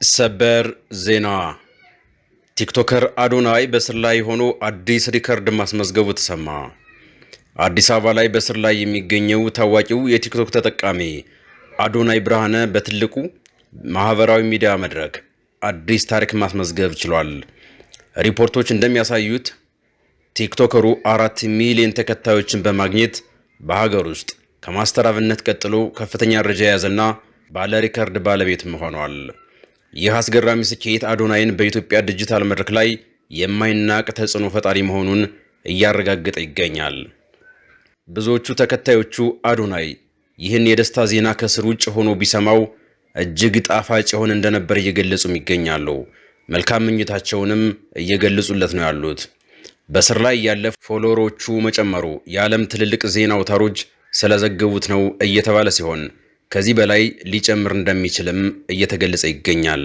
ሰበር ዜና ቲክቶከር አዶናይ በስር ላይ ሆኖ አዲስ ሪከርድ ማስመዝገቡ ተሰማ። አዲስ አበባ ላይ በስር ላይ የሚገኘው ታዋቂው የቲክቶክ ተጠቃሚ አዶናይ ብርሃነ በትልቁ ማህበራዊ ሚዲያ መድረክ አዲስ ታሪክ ማስመዝገብ ችሏል። ሪፖርቶች እንደሚያሳዩት ቲክቶከሩ 4 ሚሊዮን ተከታዮችን በማግኘት በሀገር ውስጥ ከማስተር አብነት ቀጥሎ ከፍተኛ ደረጃ የያዘና ባለ ሪከርድ ባለቤትም ሆኗል። ይህ አስገራሚ ስኬት አዶናይን በኢትዮጵያ ዲጂታል መድረክ ላይ የማይናቅ ተጽዕኖ ፈጣሪ መሆኑን እያረጋገጠ ይገኛል። ብዙዎቹ ተከታዮቹ አዶናይ ይህን የደስታ ዜና ከስር ውጭ ሆኖ ቢሰማው እጅግ ጣፋጭ ይሆን እንደነበር እየገለጹም ይገኛሉ። መልካም ምኞታቸውንም እየገለጹለት ነው ያሉት። በስር ላይ ያለ ፎሎወሮቹ መጨመሩ የዓለም ትልልቅ ዜና አውታሮች ስለዘገቡት ነው እየተባለ ሲሆን ከዚህ በላይ ሊጨምር እንደሚችልም እየተገለጸ ይገኛል።